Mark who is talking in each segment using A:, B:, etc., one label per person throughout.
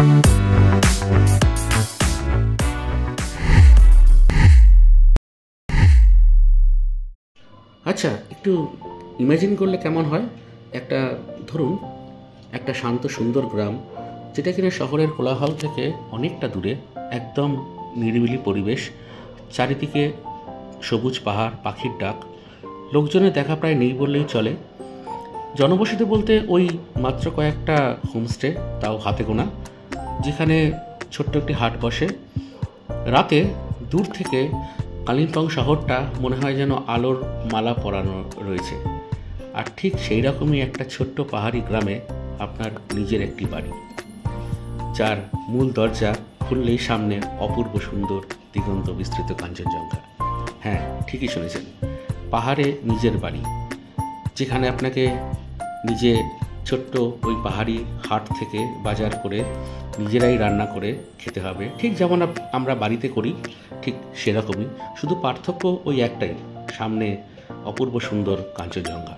A: আচ্ছা, একটু ইমাজিন করলে কেমন হয়, একটা ধরুন একটা শান্ত সুন্দর গ্রাম, যেটা কিনা শহরের কোলাহল থেকে অনেকটা দূরে, একদম নিরিবিলি পরিবেশ, চারিদিকে সবুজ পাহাড়, পাখির ডাক, লোকজনের দেখা প্রায় নেই বললেই চলে। জনবসতি বলতে ওই মাত্র কয়েকটা হোমস্টে, তাও হাতে গোনা, যেখানে ছোট্ট একটি হাট বসে। রাতে দূর থেকে কালিম্পং শহরটা মনে হয় যেন আলোর মালা পরানো রয়েছে। আর ঠিক সেই রকমই একটা ছোট্ট পাহাড়ি গ্রামে আপনার নিজের একটি বাড়ি, যার মূল দরজা খুললেই সামনে অপূর্ব সুন্দর দিগন্ত বিস্তৃত কাঞ্চনজঙ্ঘা। হ্যাঁ, ঠিকই শুনেছেন, পাহাড়ে নিজের বাড়ি, যেখানে আপনাকে নিজে ছোট্ট ওই পাহাড়ি হাট থেকে বাজার করে নিজেরাই রান্না করে খেতে হবে, ঠিক যেমন আমরা বাড়িতে করি, ঠিক সেরকমই। শুধু পার্থক্য ওই একটাই, সামনে অপূর্ব সুন্দর কাঞ্চনজঙ্ঘা।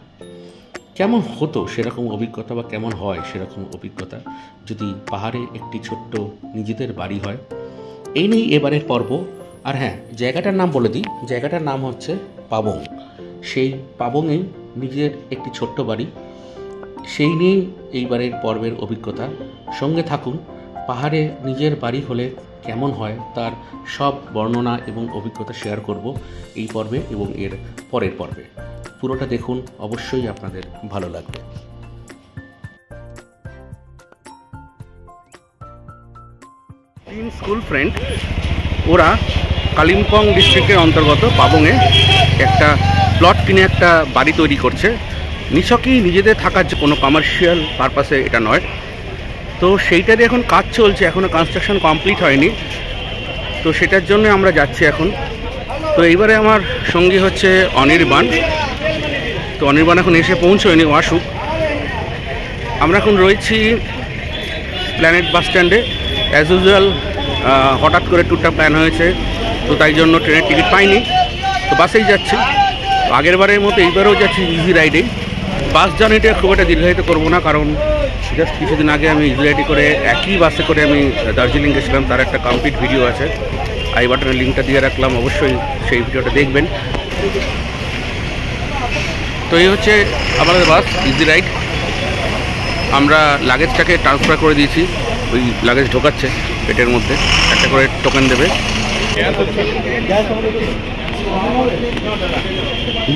A: কেমন হতো সেরকম অভিজ্ঞতা, বা কেমন হয় সেরকম অভিজ্ঞতা যদি পাহাড়ে একটি ছোট্ট নিজেদের বাড়ি হয়? এই নিয়েই এবারের পর্ব। আর হ্যাঁ, জায়গাটার নাম বলে দিই, জায়গাটার নাম হচ্ছে পাবং। সেই পাবংয়ে নিজের একটি ছোট্ট বাড়ি, সেই নিয়েই এইবারের পর্বের অভিজ্ঞতা। সঙ্গে থাকুন। পাহাড়ে নিজের বাড়ি হলে কেমন হয় তার সব বর্ণনা এবং অভিজ্ঞতা শেয়ার করব এই পর্বে এবং এর পরের পর্বে। পুরোটা দেখুন, অবশ্যই আপনাদের ভালো লাগবে। তিন স্কুল ফ্রেন্ড, ওরা কালিম্পং ডিস্ট্রিক্টের অন্তর্গত পাবংয়ে একটা প্লট কিনে একটা বাড়ি তৈরি করছে। নিছকই নিজেদের থাকার, যে কোনো কমার্শিয়াল পারপাসে এটা নয়। তো সেইটারই এখন কাজ চলছে, এখনও কনস্ট্রাকশন কমপ্লিট হয়নি। তো সেটার জন্য আমরা যাচ্ছি এখন। তো এইবারে আমার সঙ্গী হচ্ছে অনির্বাণ। তো অনির্বাণ এখন এসে পৌঁছয়নি, ও আসুক। আমরা এখন রয়েছি প্ল্যানেট বাস স্ট্যান্ডে। অ্যাজ ইউজুয়াল হঠাৎ করে ট্যুরটা প্ল্যান হয়েছে, তো তাই জন্য ট্রেনের টিকিট পাইনি, তো বাসেই যাচ্ছি। আগের বারের মতো এইবারেও যাচ্ছি ইজি রাইডেই। বাস জার্নিটা খুব একটা দীর্ঘায়িত করবো না, কারণ জাস্ট কিছুদিন আগে আমি ইজি রাইডে করে একই বাসে করে আমি দার্জিলিং গেছিলাম, তার একটা কমপ্লিট ভিডিও আছে। আই বাটনের লিঙ্কটা দিয়ে রাখলাম, অবশ্যই সেই ভিডিওটা দেখবেন। তো এই হচ্ছে আমাদের বাস ইজি রাইড। আমরা লাগেজটাকে ট্রান্সফার করে দিয়েছি, ওই লাগেজ ঢোকাচ্ছে পেটের মধ্যে, একটা করে টোকেন দেবে।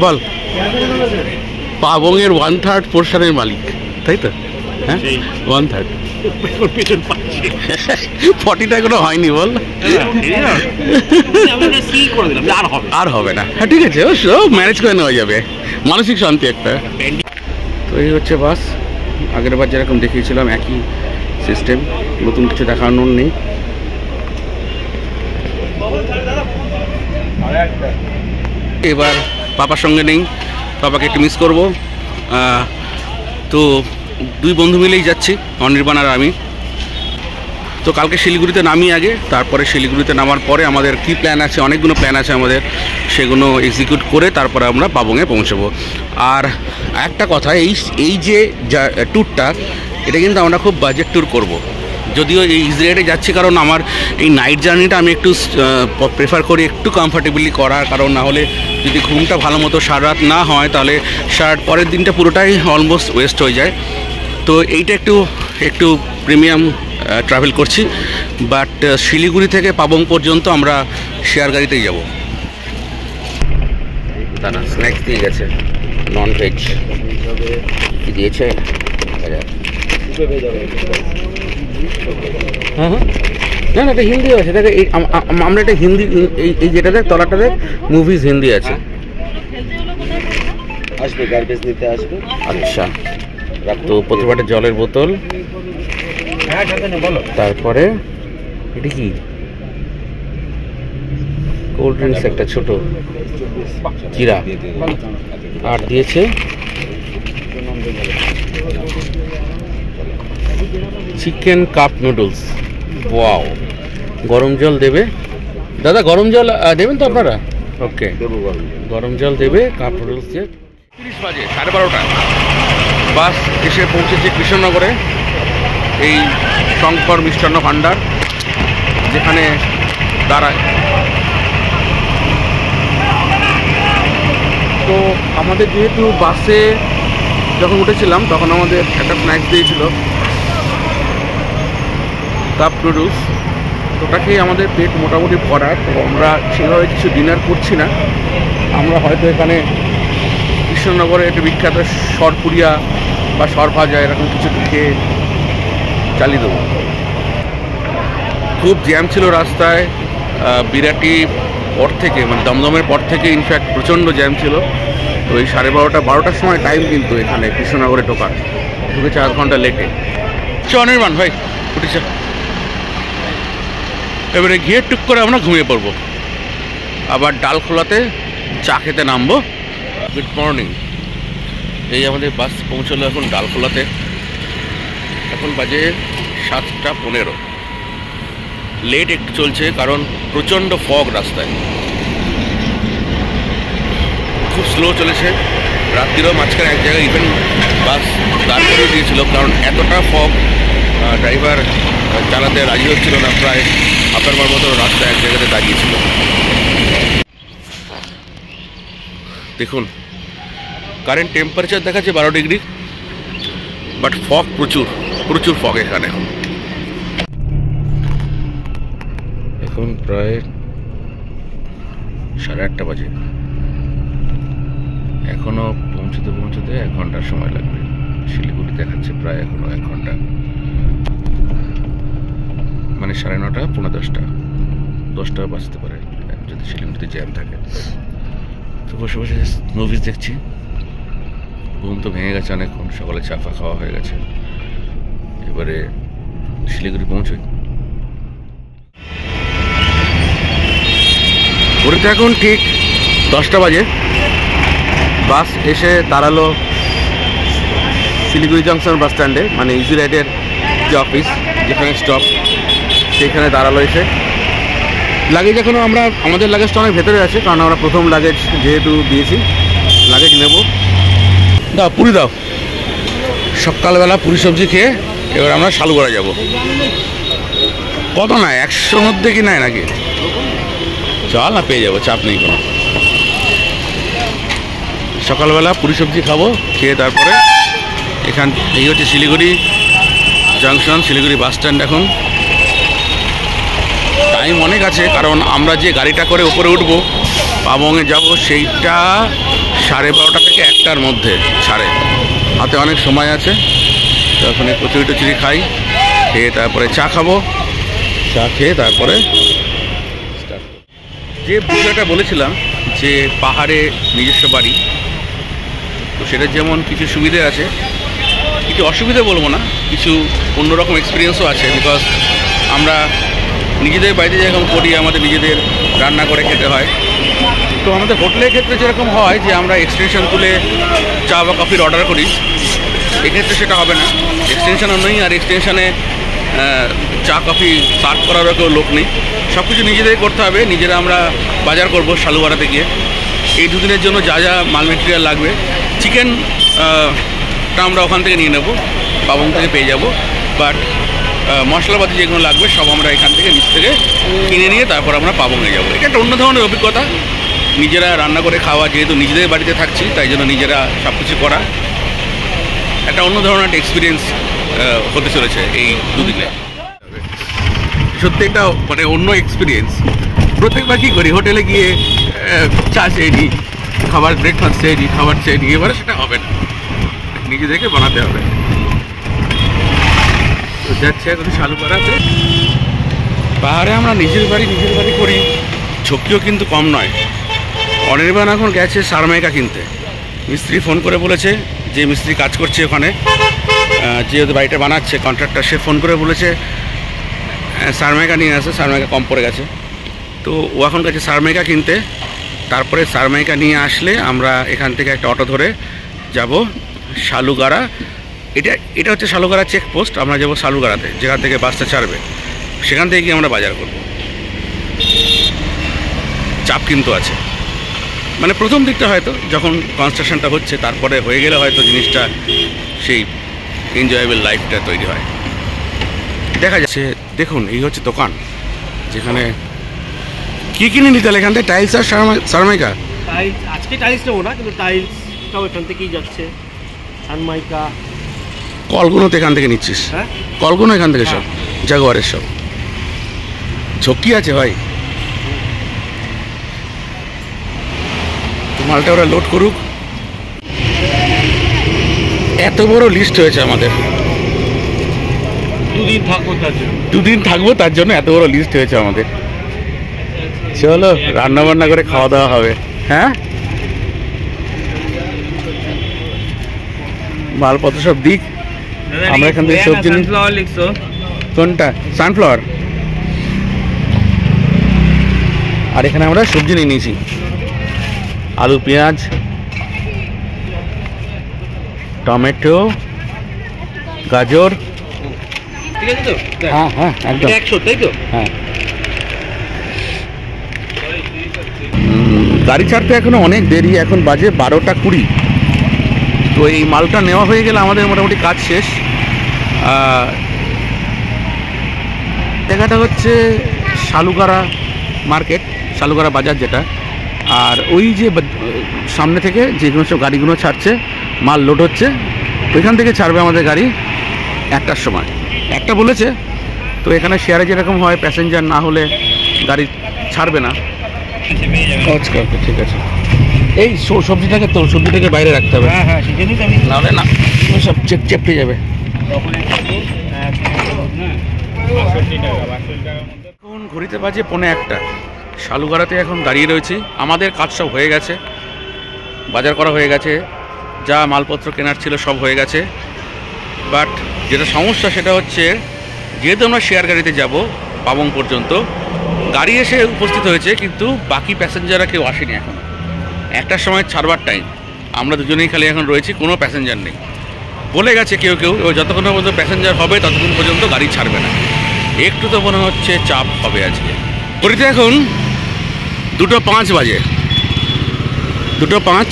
A: বল, পাবংয়ের 1/3 পোর্শনের মালিক, তাই তো? হ্যাঁ, 1/3। 40টা এখনো হয়নি, বল। আর হবে না। হ্যাঁ, ঠিক আছে, ও ম্যানেজ করে নেওয়া যাবে, মানসিক শান্তি একটা। তো এই হচ্ছে বাস। আগের বার যেরকম দেখিয়েছিলাম একই সিস্টেম, নতুন কিছু দেখানোর নেই। এবার পাপার সঙ্গে নেই, পাপাকে একটু মিস করবো। তো দুই বন্ধু মিলেই যাচ্ছি, অনির্বাণ আর আমি। তো কালকে শিলিগুড়িতে নামি আগে, তারপরে শিলিগুড়িতে নামার পরে আমাদের কী প্ল্যান আছে, অনেকগুলো প্ল্যান আছে আমাদের, সেগুলো এক্সিকিউট করে তারপরে আমরা পাবংয়ে পৌঁছবো। আর একটা কথা, এই যে ট্যুরটা, এটা কিন্তু আমরা খুব বাজেট ট্যুর করব। যদিও এই ইজি রাইডে যাচ্ছি, কারণ আমার এই নাইট জার্নিটা আমি একটু প্রেফার করি একটু কমফর্টেবলি করার, কারণ না হলে যদি ঘুমটা ভালো মতো সারা রাত না হয়, তাহলে পরের দিনটা পুরোটাই অলমোস্ট ওয়েস্ট হয়ে যায়। তো এইটা একটু প্রিমিয়াম ট্রাভেল করছি। বাট শিলিগুড়ি থেকে পাবং পর্যন্ত আমরা শেয়ার গাড়িতেই যাব। দাদা স্ন্যাক্স দিয়ে গেছে, নন ভেজ কি দিয়েছে? হ্যাঁ হ্যাঁ, না না, এটা হিন্দি আছে। দেখে আমরা এটা হিন্দি, এই যেটা দেখ তলাটা দেখ, মুভিজ হিন্দি আছে। আসবে গার্বেজ নিতে আসবে। আচ্ছা, তো প্রতিবারে জলের বোতল, তারপরে এটা কি কোল্ড ড্রিঙ্কস একটা ছোট জিরা, আর দিয়েছে চিকেন কাপ নুডলস। ওয়াও, গরম জল দেবে দাদা, গরম জল দেবেন তো আপনারা? ওকে, গরম জল দেবে, কাপ নুডলস দিয়ে। 30 বাজে, 12:30 বাস এসে পৌঁছেছে কৃষ্ণনগরে। এই শঙ্কর মিষ্টান্ন ভাণ্ডার, যেখানে দাঁড়ায়। তো আমাদের যেহেতু বাসে যখন উঠেছিলাম তখন আমাদের একটা স্ন্যাক্স দিয়েছিল, কাপ নুডলস। তো ওটাকেই আমাদের পেট মোটামুটি ভরা। তো আমরা সেভাবে কিছু ডিনার করছি না। আমরা হয়তো এখানে কৃষ্ণনগরে একটা বিখ্যাত সরপুরিয়া বা সরভাজা এরকম কিছু খেয়ে চালিয়ে দেবো। খুব জ্যাম ছিল রাস্তায়, বিরাটি পর থেকে, মানে দমদমের পর থেকে ইনফ্যাক্ট প্রচণ্ড জ্যাম ছিল। তো এই 12:30-12টার সময় টাইম কিন্তু এখানে কৃষ্ণনগরে ঢোকার, ঢুকেছে 1 ঘন্টা লেটে। অনির্বাণ ভাই উঠেছে, এবারে গিয়ে টুক করে আমরা ঘুমিয়ে পড়বো, আবার ডালখোলাতে চা খেতে নামবো। Good morning. এই আমাদের বাস পৌঁছলো এখন ডালখোলাতে। এখন বাজে 7:15। লেট একটু চলছে কারণ প্রচণ্ড ফগ রাস্তায়, খুব স্লো চলেছে। রাত্রিরও মাঝখানে এক জায়গায় ইভেন বাস দাঁড় করে দিয়েছিল, কারণ এতটা ফগ ড্রাইভার চালাতে রাজি হচ্ছিল না। প্রায় হাফের মতো রাস্তা এক জায়গাতে দাঁড়িয়েছিল। দেখুন কারেন্ট টেম্পারেচার দেখাচ্ছে 12 ডিগ্রি, বাট ফগ প্রচুর প্রচুর ফগ এখানে। এখন প্রায় 8:30 বাজে। এখনো পৌঁছতে 1 ঘন্টার সময় লাগবে। শিলিগুড়ি দেখাচ্ছে প্রায় এখনো 1 ঘন্টা, মানে 9:30 পৌনে 10টা বাজতে পারে যদি শিলিগুড়িতে জ্যাম থাকে। তো বসে বসে মুভিজ দেখছি। ঘুম তো ভেঙে গেছে অনেকক্ষণ, সকালে চা ফা খাওয়া হয়ে গেছে। এবারে শিলিগুড়ি পৌঁছই। ঘড়িতে এখন ঠিক 10টা বাজে। বাস এসে দাঁড়ালো শিলিগুড়ি জংশন বাস স্ট্যান্ডে, মানে ইজি রাইডের যে অফিস যেখানে স্টপ, সেইখানে দাঁড়ালো এসে। লাগেজ এখনও আমাদের লাগেজটা অনেক ভেতরে আছে, কারণ আমরা প্রথম লাগেজ যেহেতু দিয়েছি, লাগেজ নেব। দাও পুরি দাও। সকালবেলা পুরি সবজি খেয়ে এবার আমরা শালুগড়া যাব। কত না 100 মধ্যে কি নাই নাকি? চল না, পেয়ে যাবো, চাপ নেই কোনো। সকালবেলা পুরি সবজি খাবো, খেয়ে তারপরে এই হচ্ছে Siliguri junction, Siliguri bus stand. এখন টাইম অনেক আছে, কারণ আমরা যে গাড়িটা করে উপরে উঠবো পাবংয়ে যাব, সেইটা 12:30 থেকে 1টার মধ্যে ছাড়ে। হাতে অনেক সময় আছে। তো ওখানে কচুরি টচুরি খাই, খেয়ে তারপরে চা খাবো। চা খেয়ে তারপরে যে বিষয়টা বলেছিলাম যে পাহাড়ে নিজস্ব বাড়ি, তো সেটা যেমন কিছু সুবিধে আছে, কিছু অসুবিধে বলবো না, কিছু অন্যরকম এক্সপিরিয়েন্সও আছে। বিকজ আমরা নিজেদের বাড়িতে যেরকম করি, আমাদের নিজেদের রান্না করে খেতে হয়। তো আমাদের হোটেলের ক্ষেত্রে যেরকম হয় যে আমরা এক্সটেনশন তুলে চা বা কফির অর্ডার করি, এক্ষেত্রে সেটা হবে না। এক্সটেনশনও নেই, আর এক্সটেনশনে চা কফি সার্ভ করারও কেউ লোক নেই। সব কিছু নিজেদের করতে হবে। নিজেরা আমরা বাজার করব শালুগড়াতে গিয়ে। এই 2 দিনের জন্য যা যা মাল মেটেরিয়াল লাগবে, চিকেনটা আমরা ওখান থেকে নিয়ে নেব, পাবং থেকে পেয়ে যাব। বাট মশলাপাতি যেগুলো লাগবে সব আমরা এখান থেকে নিচ থেকে কিনে নিয়ে তারপর আমরা পাবংয়ে যাব। এটা একটা অন্য ধরনের অভিজ্ঞতা, নিজেরা রান্না করে খাওয়া। যেহেতু নিজেদের বাড়িতে থাকছি, তাই জন্য নিজেরা সব কিছু করা একটা অন্য ধরনের একটা এক্সপিরিয়েন্স হতে চলেছে এই 2 দিনে। সত্যি একটা মানে অন্য এক্সপিরিয়েন্স। প্রত্যেকবার কী করি, হোটেলে গিয়ে চা চেয়ে নিই, খাবার ব্রেকফাস্ট চেয়ে নিই, খাবার চেয়ে নিই। এবারে সেটা হবে না, নিজেদেরকে বানাতে হবে। তো যাচ্ছে এখন শালুগড়াতে। পাহাড়ে আমরা নিজের বাড়ি করি, ঝক্কিও কিন্তু কম নয়। অনির্বাণ এখন গেছে সারমাইকা কিনতে। মিস্ত্রি ফোন করে বলেছে, যে মিস্ত্রি কাজ করছে ওখানে, যে বাড়িটা বানাচ্ছে কন্ট্রাক্টর, সে ফোন করে বলেছে সারমাইকা নিয়ে আসে। সারমাইকা কম পড়ে গেছে, তো ও এখন গেছে সারমাইকা কিনতে। তারপরে সারমাইকা নিয়ে আসলে আমরা এখান থেকে একটা অটো ধরে যাব শালুগড়া। এটা হচ্ছে শালুগড়া চেকপোস্ট। আমরা যাব শালুগড়াতে, যেখান থেকে বাসটা ছাড়বে, সেখান থেকে গিয়ে আমরা বাজার করব। চাপ কিন্তু আছে, মানে প্রথম দিকটা হয়তো যখন কনস্ট্রাকশনটা হচ্ছে, তারপরে হয়ে গেলে হয়তো জিনিসটা সেই এনজয়েবল লাইফটা তৈরি হয়। দেখা যাচ্ছে। দেখুন এই হচ্ছে দোকান, যেখানে কি কিনে নিতে হলে এখান থেকে টাইলস আর সারমাইকা।
B: টাইলস আজকে টাইলস নেবো না, কিন্তু টাইলসটাও এখান থেকেই যাচ্ছে, সানমাইকা।
A: কলগুলো তো এখান থেকে নিচ্ছিস?
B: হ্যাঁ,
A: কলগুলো এখান থেকে সব, জাগুয়ারের সব। ঝক্কি আছে ভাই, মালটা ওরা লোড করুক। এত বড় লিস্ট হয়েছে আমাদের,
B: 2 দিন থাকবো তার জন্য।
A: 2 দিন থাকবো তার জন্য এত বড় লিস্ট হয়েছে আমাদের। চলো রান্না বান্না করে খাওয়া দাওয়া হবে। হ্যাঁ, মালপত্র সব দিক। আমরা এখান থেকে সবজি নিই। কোনটা? সানফ্লাওয়ার। আর এখানে আমরা সবজি নিয়ে নিয়েছি, আলু, পেঁয়াজ, টমেটো, গাজর।
B: ঠিক আছে তো?
A: হ্যাঁ হ্যাঁ একদম
B: 100, তাই তো?
A: হ্যাঁ। গাড়ি ছাড়তে এখনো অনেক দেরি, এখন বাজে 12টা 20। তো এই মালটা নেওয়া হয়ে গেলে আমাদের মোটামুটি কাজ শেষ। জায়গাটা হচ্ছে শালুগাড়া মার্কেট, শালুগাড়া বাজার যেটা। আর ওই যে সামনে থেকে যেগুলো সব গাড়িগুলো ছাড়ছে, মাল লোড হচ্ছে, ওইখান থেকে ছাড়বে আমাদের গাড়ি 1টার সময়। 1টা বলেছে। তো এখানে শেয়ারে যেরকম হয়, প্যাসেঞ্জার না হলে গাড়ি ছাড়বে না। আচ্ছা ঠিক আছে। এই সবজিটাকে তো সবজিটাকে বাইরে রাখতে হবে।
B: হ্যাঁ হ্যাঁ, সেজন্যই তো আমি
A: নাহলে না সব চেপটে যাবে। এখন ঘড়িতে বাজে 1:45। শালুগাড়াতে এখন দাঁড়িয়ে রয়েছি। আমাদের কাজ সব হয়ে গেছে, বাজার করা হয়ে গেছে, যা মালপত্র কেনার ছিল সব হয়ে গেছে। বাট যেটা সমস্যা সেটা হচ্ছে, যেহেতু আমরা শেয়ার গাড়িতে যাব পাবং পর্যন্ত, গাড়ি এসে উপস্থিত হয়েছে কিন্তু বাকি প্যাসেঞ্জাররা কেউ আসেনি এখন। 1টার সময় ছাড়বার টাইম, আমরা দুজনেই খালি এখন রয়েছি, কোনো প্যাসেঞ্জার নেই। বলে গেছে কেউ কেউ যতক্ষণ পর্যন্ত প্যাসেঞ্জার হবে ততক্ষণ পর্যন্ত গাড়ি ছাড়বে না। একটু তো মনে হচ্ছে চাপ হবে আজকে। ঘড়িতে এখন 2:05 বাজে, 2:05।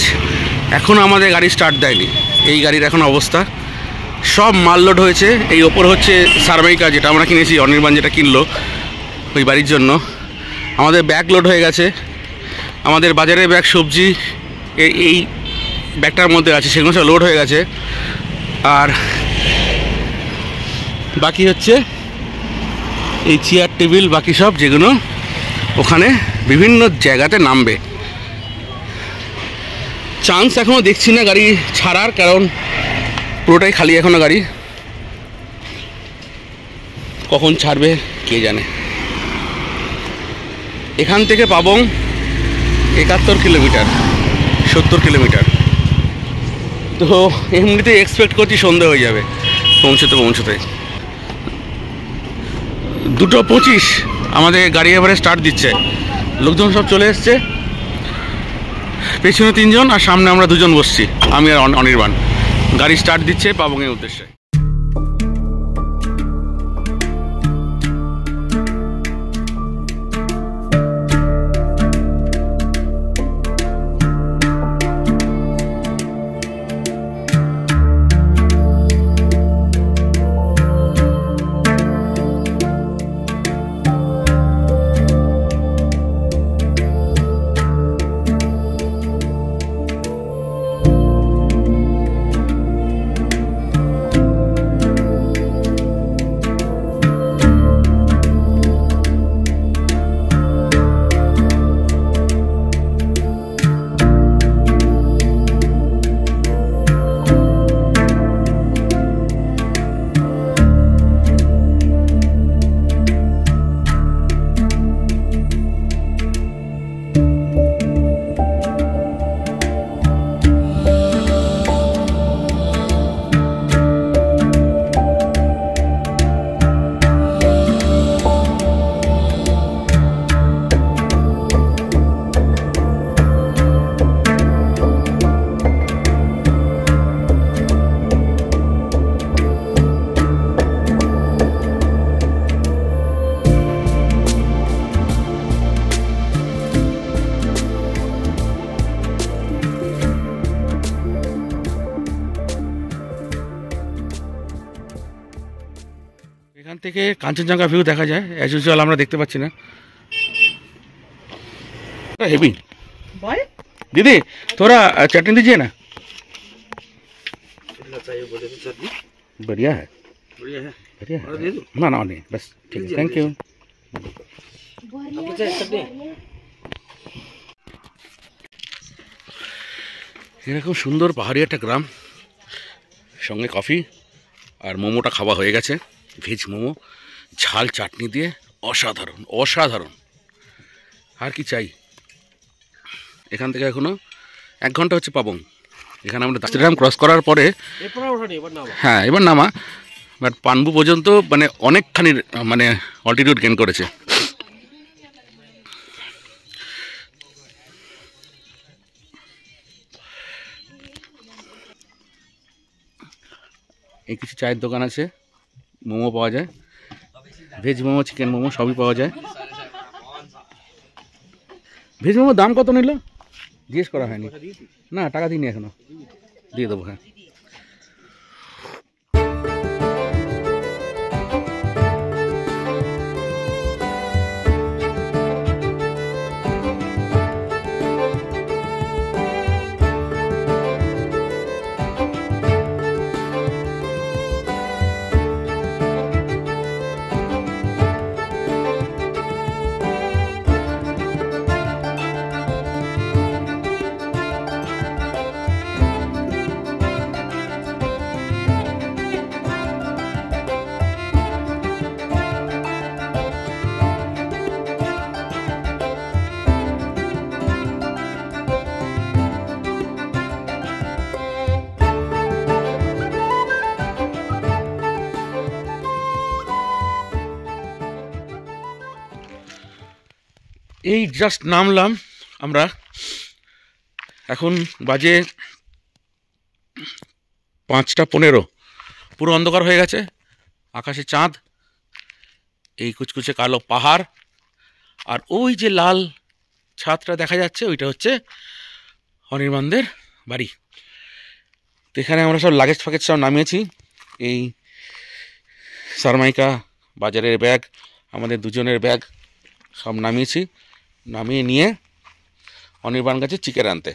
A: এখন আমাদের গাড়ি স্টার্ট দেয়নি। এই গাড়ির এখন অবস্থা, সব মাল লোড হয়েছে। এই ওপর হচ্ছে সারমাইকা, যেটা আমরা কিনেছি, অনির্বাণ যেটা কিনলো ওই বাড়ির জন্য। আমাদের ব্যাগ লোড হয়ে গেছে, আমাদের বাজারের ব্যাগ, সবজি এই ব্যাগটার মধ্যে আছে, সেগুলো সব লোড হয়ে গেছে। আর বাকি হচ্ছে এই চেয়ার টেবিল, বাকি সব যেগুলো ওখানে বিভিন্ন জায়গাতে নামবে। চান্স এখনও দেখছি না গাড়ি ছাড়ার, কারণ পুরোটাই খালি এখনও গাড়ি। কখন ছাড়বে কে জানে। এখান থেকে পাবং 71 কিলোমিটার, 70 কিলোমিটার। তো এমনিতে এক্সপেক্ট করছি সন্ধে হয়ে যাবে পৌঁছতে। 2:25 আমাদের গাড়ি এবারে স্টার্ট দিচ্ছে। লোকজন সব চলে এসছে, পেছনে 3 জন আর সামনে আমরা 2 জন বসছি, আমি আর অনির্বাণ। গাড়ি স্টার্ট দিচ্ছে পাবংয়ের উদ্দেশ্যে। থেকে কাঞ্চনজঙ্ঘা ভিউ দেখা যায়, অ্যাজ ইউজুয়াল আমরা দেখতে পাচ্ছি না। হেভি दीदी थोड़ा चटनी दीजिए ना। बढ़िया है बढ़िया है ना ना नहीं बस ठीक है थैंक यू। এরকম সুন্দর পাহাড়ি একটা গ্রাম, সঙ্গে কফি আর মোমোটা খাওয়া হয়ে গেছে, ভেজ মোমো ঝাল চাটনি দিয়ে, অসাধারণ অসাধারণ। আর কি চাই? এখান থেকে এখনো 1 ঘন্টা হচ্ছে পাবং। এখানে আমরা দাস্তিরাম ক্রস করার পরে হ্যাঁ এবার নামা, বাট পানবু পর্যন্ত মানে অনেকখানি মানে অল্টিটিউড গেইন করেছে। এই কিছু চায়ের দোকান আছে, মোমো পাওয়া যায়, ভেজ মোমো চিকেন মোমো সবই পাওয়া যায়। ভেজ মোমোর দাম কত নিল জিজ্ঞেস করা হয়নি, না টাকা দিইনি এখনো, দিয়ে দেবো। হ্যাঁ এই জাস্ট নামলাম আমরা, এখন বাজে 5:15, পুরো অন্ধকার হয়ে গেছে, আকাশে চাঁদ, এই কুচকুচে কালো পাহাড়, আর ওই যে লাল ছাদটা দেখা যাচ্ছে ওইটা হচ্ছে অনির্বাণদের বাড়ি। তো এখানে আমরা সব লাগেজ ফাগেজ সব নামিয়েছি, এই সারমাইকা বাজারের ব্যাগ, আমাদের দুজনের ব্যাগ সব নামিয়েছি, নামিয়ে নিয়ে অনির্বাণ গেছে চিকেন আনতে।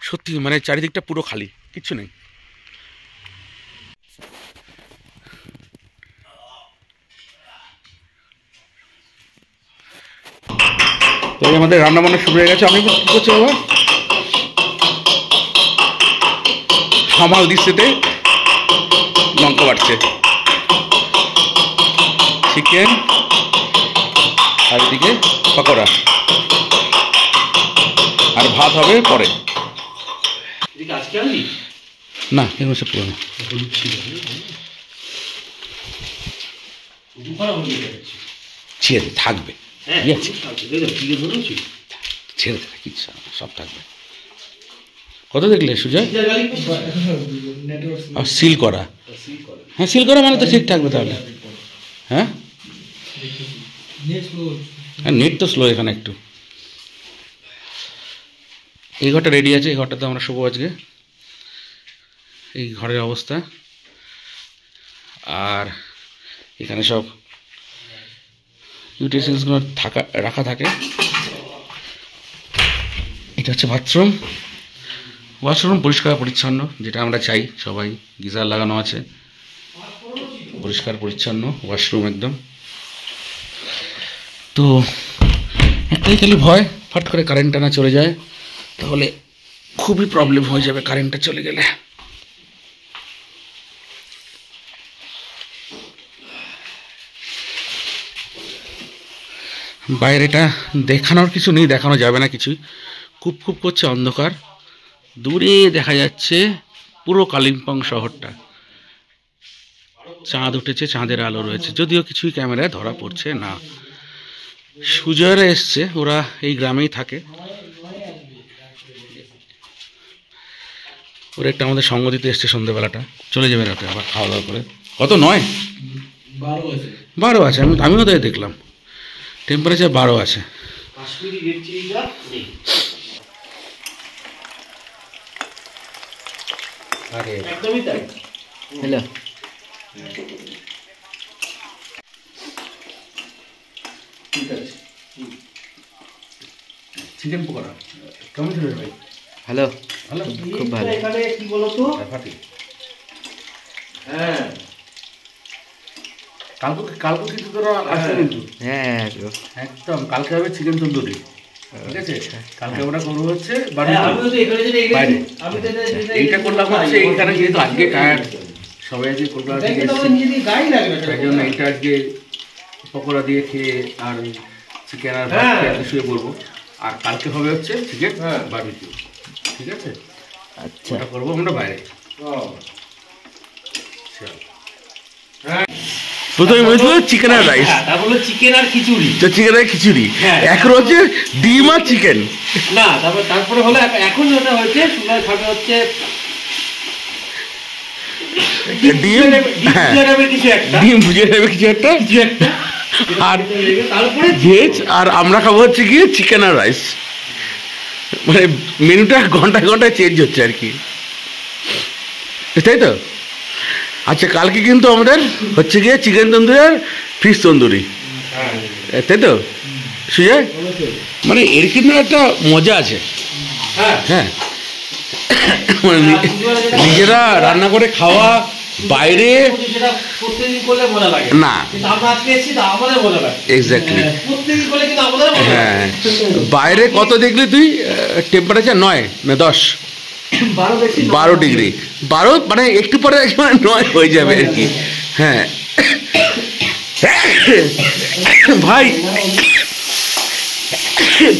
A: সত্যি মানে চারিদিকটা পুরো খালি, কিচ্ছু নেই। তো আমাদের রান্না বান্না শুরু হয়ে গেছে। আমি কি করছি বাবা? সামাল দিচ্ছেতে লঙ্কা বাড়ছে, চিকেন আর এদিকে পকোড়া, আর ভাত হবে পরে। না এগুলো সব পুরোনো ছেড়ে থাকবে, ছেড়ে থাকবে কিচ্ছু সব থাকবে। কত দেখলে সুজয়? আর সিল করা, হ্যাঁ সিল করা মানে তো ঠিক থাকবে তাহলে। হ্যাঁ হ্যাঁ নেট তো স্লো এখানে একটু। এই ঘরটা রেডি আছে, এই ঘরটাতে আমরা শোবো আজকে। এই ঘরের অবস্থা, আর এখানে সব ইউটেন্সিলসগুলো রাখা থাকে। এটা হচ্ছে বাথরুম, ওয়াশরুম পরিষ্কার পরিচ্ছন্ন, যেটা আমরা চাই সবাই। গিজার লাগানো আছে, পরিষ্কার পরিচ্ছন্ন ওয়াশরুম একদম। তো একটাই খালি ভয়, ফট করে কারেন্টটা না চলে যায়, তাহলে খুবই প্রবলেম হয়ে যাবে কারেন্টটা চলে গেলে। বাইরেটা দেখানোর কিছু নেই, দেখানো যাবে না কিছুই, খুব খুব করছে অন্ধকার। দূরে দেখা যাচ্ছে পুরো কালিম্পং শহরটা, চাঁদ উঠেছে, চাঁদের আলো রয়েছে, যদিও কিছুই ক্যামেরায় ধরা পড়ছে না। সুজয়রা এসছে, ওরা এই গ্রামেই থাকে, ওরা একটা আমাদের সঙ্গ দিতে এসছে সন্ধ্যেবেলাটা, চলে যাবে রাতে আবার খাওয়া দাওয়া করে। কত 9? 12 আছে, আমিও তাই দেখলাম, টেম্পারেচার 12 আছে। আরে
B: একদমই তাই।
A: হ্যালো
B: ঠিক আছে।
A: চিকেন পকোড়া কেমন ছিল ভাই?
C: হ্যালো,
A: ভালো
C: খুব ভালো।
B: এখানে কি বলতো,
A: ফাটি
B: হ্যাঁ
A: কালকে কিন্তু তোরা আসবে কিন্তু
C: হ্যাঁ
A: একদম কালকে হবে চিকেন তন্দুরি, ঠিক আছে? কালকে আমরা করবো হচ্ছে
B: হ্যাঁ, আমি তো এখানে যদি
A: বাইরে।
B: আমি তো
A: এইটা করলাম হচ্ছে এইখানে যেহেতু আজকে টায়ার্ড সবাই আজকে কলকাতা থেকে এসেছি,
B: নিজেদের গায়ে লাগবে না।
A: তাই জন্য এইটা আজকে পকোড়া দিয়ে খেয়ে আর চিকেন আর ভাত
B: হ্যাঁ।
A: খেয়ে আজকে শুয়ে পড়বো। আর কালকে হবে হচ্ছে চিকেন
B: হ্যাঁ।
A: বারবিকিউ, ঠিক আছে?
C: আচ্ছা,
A: ওটা করবো আমরা বাইরে।
B: ও,
A: চল।
D: প্রথমে বলছিল চিকেন আর রাইস,
B: হ্যাঁ, তারপর হলো চিকেন আর খিচুড়ি।
D: তো চিকেন আর খিচুড়ি,
B: হ্যাঁ।
D: এখন হচ্ছে ডিম আর চিকেন।
B: না, তারপরে হলো এখন যেটা হয়েছে তোমরা খাবে হচ্ছে
D: ডিম, হ্যাঁ,
B: কিছু একটা
D: ডিম ভুজে যাবে কিছু একটা, আর
B: তারপরে
D: ভেজ, আর আমরা খাবো হচ্ছে গিয়ে চিকেন আর রাইস। মানে মেনুটা ঘন্টায় ঘন্টায় চেঞ্জ হচ্ছে আর কি, তাই তো? আচ্ছা, কালকে কিন্তু আমাদের হচ্ছে গিয়ে চিকেন তন্দুরি আর ফিশ তন্দুরি, তাই তো সুজয়? মানে এর কিন্তু একটা মজা আছে,
B: হ্যাঁ
D: হ্যাঁ, মানে নিজেরা রান্না করে খাওয়া, বাইরে
B: সেটা প্রত্যেকদিন করলে মজা লাগে
D: না,
B: কিন্তু আমরা আজকে এসেছি তো আমাদের মজা লাগে।
D: এক্স্যাক্টলি,
B: প্রত্যেকদিন করলে কিন্তু আমাদের মজা লাগে।
D: হ্যাঁ। বাইরে কত দেখলি তুই টেম্পারেচার? 9 না 10, 12 ডিগ্রি, 12 মানে একটু পরে একেবারে 9 হয়ে যাবে আর কি, হ্যাঁ। ভাই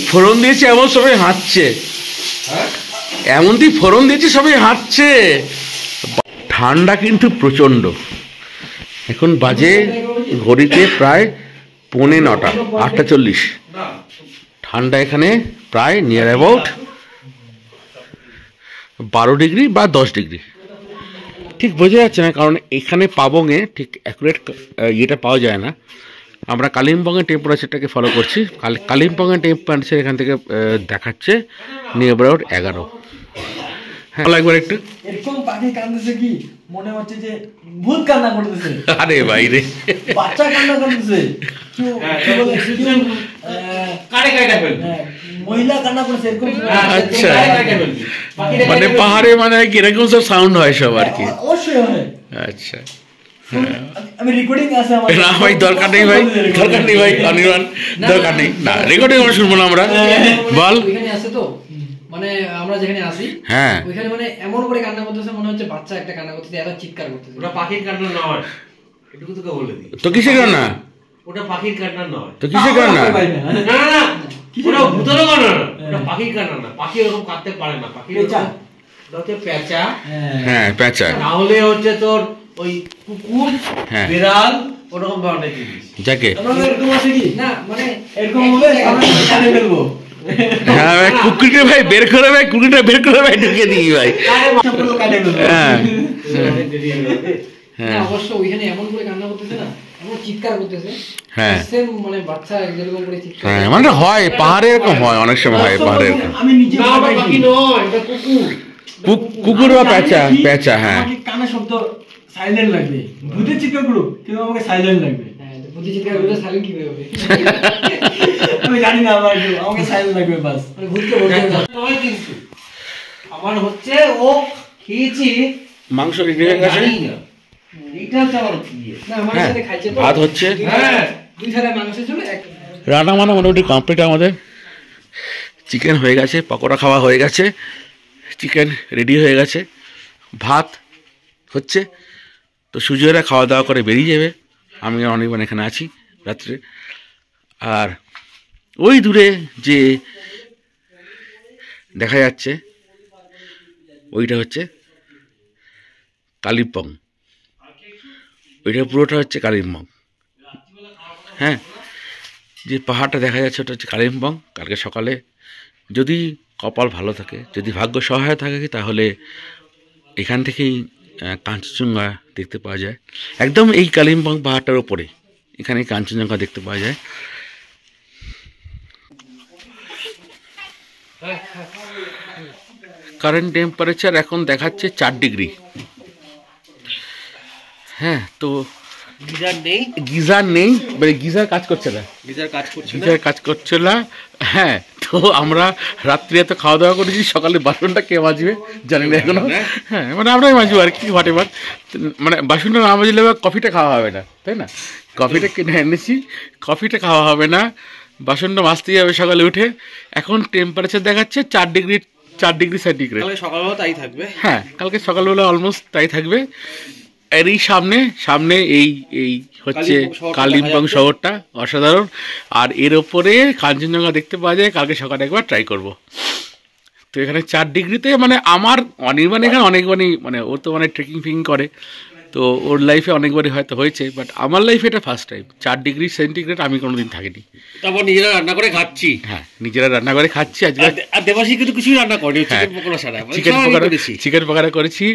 D: ফোড়ন দিয়েছে এমন সবাই হাঁটছে, এমন তুই ফোড়ন দিয়েছে সবাই হাঁটছে। ঠান্ডা কিন্তু প্রচণ্ড, এখন বাজে ঘড়িতে প্রায় 9:45, 8:40। ঠান্ডা এখানে প্রায় নিয়ার অ্যাবাউট 12 ডিগ্রি বা 10 ডিগ্রি, ঠিক বোঝা যাচ্ছে না, কারণ এখানে পাবংয়ে ঠিক অ্যাকুরেট ইয়েটা পাওয়া যায় না। আমরা কালিম্পংয়ের টেম্পারেচারটাকে ফলো করছি। কালিম্পংয়ের টেম্পারেচার এখান থেকে দেখাচ্ছে নিয়ার অ্যাবাউট 11। হ্যাঁ, একবার একটু,
C: এরকম পাখি কাঁদতেছে কি মনে হচ্ছে যে ভূত কান্না করতেছে,
D: আরে বাইরে
C: বাচ্চা কান্না করতেছে, কি বলে,
B: কাটে কাটে ফেলবি।
C: মহিলা কান্না করছে, এরকম
D: আচ্ছা।
B: কাটে কাটে ফেলবি। পাখিটা
D: মানে
B: কাটে
D: পাহাড়ে মানে কিরকম সব সাউন্ড হয় সব আর কি,
C: অবশ্যই হয়।
D: আচ্ছা।
C: আমি রেকর্ডিং আছে আমার,
D: না ভাই, দরকার নেই ভাই, দরকার নেই ভাই, অনির্বাণ দরকার নেই, না রেকর্ডিং আমরা শুনবো না আমরা, বল।
E: ওইখানে আছে তো, মানে আমরা যেখানে আসি
D: হ্যাঁ,
E: ওইখানে মানে এমন করে কান্না করতেছে, মনে হচ্ছে বাচ্চা একটা কান্না করতেছে, এত চিৎকার করতেছে।
B: ওটা পাখির কান্না নয়, এটুকু তোকে বলে দিই।
D: তো কিসে গান না,
B: ওটা পাখির কান্না নয়।
D: তো কিসে গান না,
B: না না, ওটা ভূতেরও কান্না না, ওটা পাখির কান্না না। পাখি ওরকম কাঁদতে পারে না। পাখি
C: পেঁচা।
B: ওটা হচ্ছে পেঁচা,
D: হ্যাঁ প্যাঁচা,
B: তাহলে হচ্ছে তোর ওই কুকুর,
D: হ্যাঁ।
B: বিড়াল, ওরকম ধরনের জিনিস।
D: যাকে
C: আমরা এরকম আছে কি
E: না মানে
C: এরকম হবে আমরা কানে ফেলবো।
D: হ্যাঁ ভাই, কুকুরটা ভাই বের করে ভাই, কুকুরটা বের করে ভাই, ঢুকে দিই ভাই,
C: পুরো কানে ফেলবো।
D: হ্যাঁ
E: না,
D: হ্যাঁ
E: অবশ্য ওইখানে এমন করে কান্না করতেছে না, এমন চিৎকার করতেছে,
D: হ্যাঁ
E: সেম মানে বাচ্চা যেরকম করে চিৎকার
D: হ্যাঁ,
E: করে।
D: মানে হয় পাহাড়ে এরকম হয়, অনেক সময় হয় পাহাড়ে এরকম।
C: আমি নিজে
B: না, ওটা পাখি নয়, ওটা কুকুর।
D: কুকুর বা প্যাঁচা, প্যাঁচা, হ্যাঁ।
C: আমাকে কানে শব্দ সাইলেন্ট লাগবে, ভূতের চিৎকার করুক কিন্তু আমাকে সাইলেন্ট লাগবে।
E: হ্যাঁ, তো বুদ্ধি চিৎকার করলে সাইলেন্ট কি হবে?
C: আমি জানি না, আমাকে সাইলেন্ট লাগবে বাস।
E: মানে ভূতকে বলতে হবে।
B: নয় কিন্তু আমার হচ্ছে ও খেয়েছি
D: মাংস রেডি হয়ে গেছে,
B: জানি না। এইটা হচ্ছে আমার ইয়ে।
E: না, আমার
D: হ্যাঁ,
E: সাথে খাইছে তো।
D: ভাত হচ্ছে,
B: হ্যাঁ।
E: দুই থালা মাংস ছিল, এক
D: রান্না বান্না মোটামুটি কমপ্লিট আমাদের। চিকেন হয়ে গেছে, পকোড়া খাওয়া হয়ে গেছে, চিকেন রেডি হয়ে গেছে, ভাত হচ্ছে। তো সুজয়রা খাওয়া দাওয়া করে বেরিয়ে যাবে, আমি আর অনির্বাণ এখানে আছি রাত্রে। আর ওই দূরে যে দেখা যাচ্ছে ওইটা হচ্ছে কালিম্পং, ওইটা পুরোটা হচ্ছে কালিম্পং, হ্যাঁ। যে পাহাড়টা দেখা যাচ্ছে ওটা হচ্ছে কালিম্পং। কালকে সকালে যদি কপাল ভালো থাকে, যদি ভাগ্য সহায় থাকে, তাহলে এখান থেকেই কাঞ্চনজঙ্ঘা দেখতে পাওয়া যায়। একদম এই কালিম্পং পাহাড়টার ওপরে এখানে কাঞ্চনজঙ্ঘা দেখতে পাওয়া যায়। কারেন্ট টেম্পারেচার এখন দেখাচ্ছে 4 ডিগ্রি। হ্যাঁ, তো
B: গিজার নেই,
D: গিজার নেই, মানে গিজার কাজ করছে না,
B: গিজার কাজ করছে না।
D: গিজার কাজ করছে না। হ্যাঁ, তো আমরা রাত্রি এত খাওয়া দাওয়া করেছি, সকালে বাসনটা কে মাজবে জানি না এখনো। হ্যাঁ, মানে আমরাই মাজবো আর কি, হোয়াট এভার। মানে বাসনটা না মাজলে কফিটা খাওয়া হবে না, তাই না? কফিটা কিনে এনেছি, কফিটা খাওয়া হবে না, বাসনটা মাজতেই হবে সকালে উঠে। এখন টেম্পারেচার দেখাচ্ছে 4 ডিগ্রি সেন্টিগ্রেড।
B: কালকে সকালবেলা তাই থাকবে।
D: হ্যাঁ, কালকে সকালবেলা অলমোস্ট তাই থাকবে। এরই সামনে এই হচ্ছে কালিম্পং শহরটা, অসাধারণ। আর এর ওপরে কাঞ্চনজঙ্ঘা দেখতে পাওয়া যায়। কালকে সকালে একবার ট্রাই করব। তো এখানে 4 ডিগ্রিতে, মানে আমার অনির্বাণ এখানে অনেকবারই, মানে ও তো মানে ট্রেকিং ফিকিং করে, তো ওর লাইফে অনেকবারই হয়তো হয়েছে, বাট আমার লাইফে এটা ফার্স্ট টাইম। 4 ডিগ্রি সেন্টিগ্রেড আমি কোনোদিন থাকিনি।
B: তারপর নিজেরা রান্না করে খাচ্ছি।
D: হ্যাঁ, নিজেরা রান্না করে খাচ্ছি আজকে।
B: আর দেবাশী কিন্তু কিছুই রান্না করেনি, চিকেন পকোড়া ছাড়া।
D: চিকেন পকোড়া করেছি,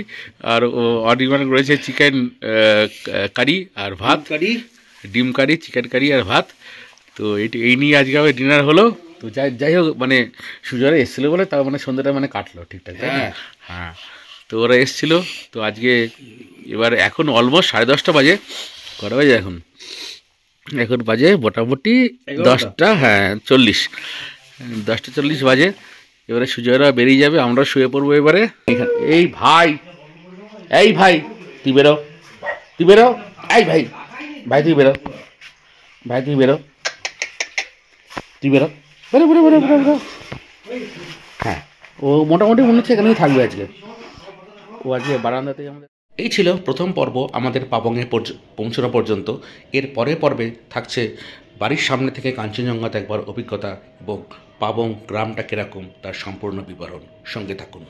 D: আর ও অনির্বাণ করেছে চিকেন কারি আর ভাত, ডিম কারি, চিকেন কারি আর ভাত। তো এই নিয়ে আজকে আমার ডিনার হলো। তো যাই হোক, মানে সুজয়রা এসেছিলো বলে তাও মানে সন্ধ্যাটা মানে কাটলো ঠিকঠাক, তাই না? হ্যাঁ, তো ওরা এসেছিলো। তো আজকে এবার এখন অলমোস্ট 10:30 বাজে। কটা বাজে এখন বাজে মোটামুটি 10টা, হ্যাঁ 40, 10:40 বাজে। এবারে সুজয়রা বেরিয়ে যাবে, আমরা শুয়ে পড়বো এবারে। এই ভাই তুই বেরো, এই ভাই তুই বেরো, বেরো। হ্যাঁ, ও মোটামুটি মনে হচ্ছে এখানেই থাকবে আজকে। ও আজকে বারান্দাতেই আমাদের।
A: এই ছিল প্রথম পর্ব আমাদের পাবংয়ে পৌঁছানো পর্যন্ত। এর পরের পর্বে থাকছে বাড়ির সামনে থেকে কাঞ্চনজঙ্ঘা দেখবার অভিজ্ঞতা এবং পাবং গ্রামটা কীরকম তার সম্পূর্ণ বিবরণ। সঙ্গে থাকুন।